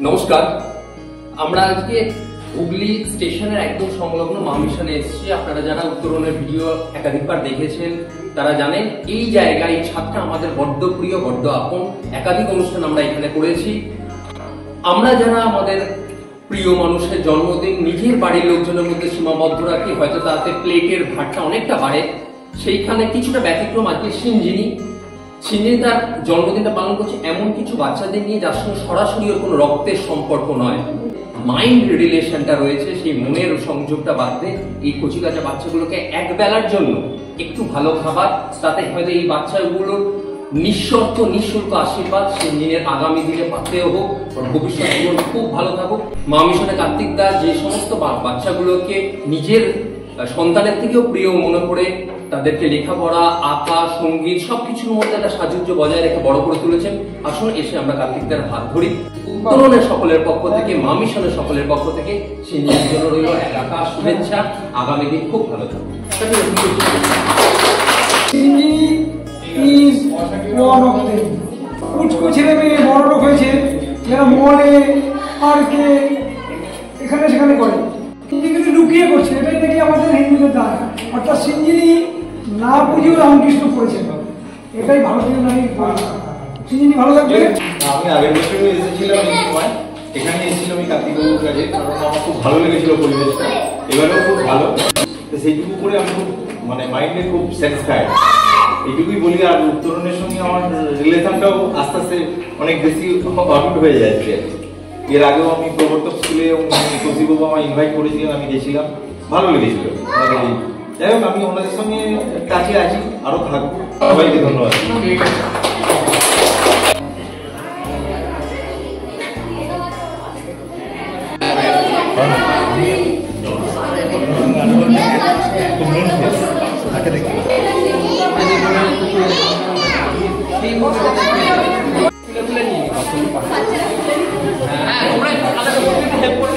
নমস্কার, আমরা আজকে হুগলি স্টেশনের একদম সংলগ্ন মা মিশনে এসেছি। আপনারা যারা উত্তরণের ভিডিও একাধিকবার দেখেছেন তারা জানেন এই জায়গায় এই ছাদটা আমাদের বড্ড প্রিয়, বড্ড আপন। একাধিক অনুষ্ঠান আমরা এখানে করেছি। আমরা যারা আমাদের প্রিয় মানুষের জন্মদিন নিজের বাড়ির লোকজনের মধ্যে সীমাবদ্ধ রাখি, হয়তো তাতে প্লেটের ভারটা অনেকটা বাড়ে, সেইখানে কিছুটা ব্যতিক্রম আজকে সিঞ্জিনি তার জন্মদিনটা পালন করছে এমন কিছু বাচ্চাদের নিয়ে যার সঙ্গে সরাসরি ওর কোনো রক্তের সম্পর্ক নয়, মাইন্ড রিলেশনটা রয়েছে। সেই মনের সংযোগটা বাড়তে এই কচিকাঁচা বাচ্চাগুলোকে এক বেলার জন্য একটু ভালো খাবার, তাতে হয়তো এই বাচ্চাগুলোর নিঃশর্ত নিঃশুল্ক আশীর্বাদ সিঞ্জিনের আগামী দিনে পাতেও হোক, ওর ভবিষ্যৎ জীবন খুব ভালো থাকুক। মা মিশনে কার্তিক দা যে সমস্ত বাচ্চাগুলোকে নিজের সন্তানের থেকেও প্রিয় মনে করে তাদেরকে লেখাপড়া, আঁকা, সঙ্গীত সবকিছুর মধ্যে একটা সাযুজ্য বজায় রেখে বড় করে তুলেছেন। আসুন এসে আমরা কার্তিকদার হাত ধরি। উত্তরণের সকলের পক্ষ থেকে, মা মিশনের সকলের পক্ষ থেকে সিঞ্জির জন্য রইল এক আকাশ শুভেচ্ছা। আগামী দিন খুব ভালো থাকুক। ছেলে মেয়ে বড় লোক হয়েছে যারা মলে পার্কে এখানে সেখানে করে, কিন্তু লুকিয়ে করছে। এটাই নাকি আমাদের হিন্দুদের দান। অর্থাৎ সিঞ্জিনি না বুঝেও রামকৃষ্ণ করেছেন, এটাই ভারতীয় নারী। সিঞ্জিনি ভালো লাগবে। আমি আগের বছর এসেছিলাম এই সময়, এখানে এসেছিলাম আমি কার্তিকবাবুর কাছে, কারণ আমার খুব ভালো লেগেছিল পরিবেশটা, এবারেও খুব ভালো। তো সেইটুকু করে আমি খুব মাইন্ডে খুব স্যাটিসফাইড, এইটুকুই বলি। আর উত্তরণের সঙ্গে আমার রিলেশনটাও আস্তে আস্তে অনেক বেশি অটুট হয়ে যাচ্ছে। এর আগেও আমি প্রবর্তক স্কুলে কৌশিকবাবু আমায় ইনভাইট করেছিলেন, আমি গেছিলাম, ভালো লেগেছিল। যাই হোক, আমি ওনাদের সঙ্গে কাছে আছি, আরো থাকবো। সবাইকে ধন্যবাদ। হেল্প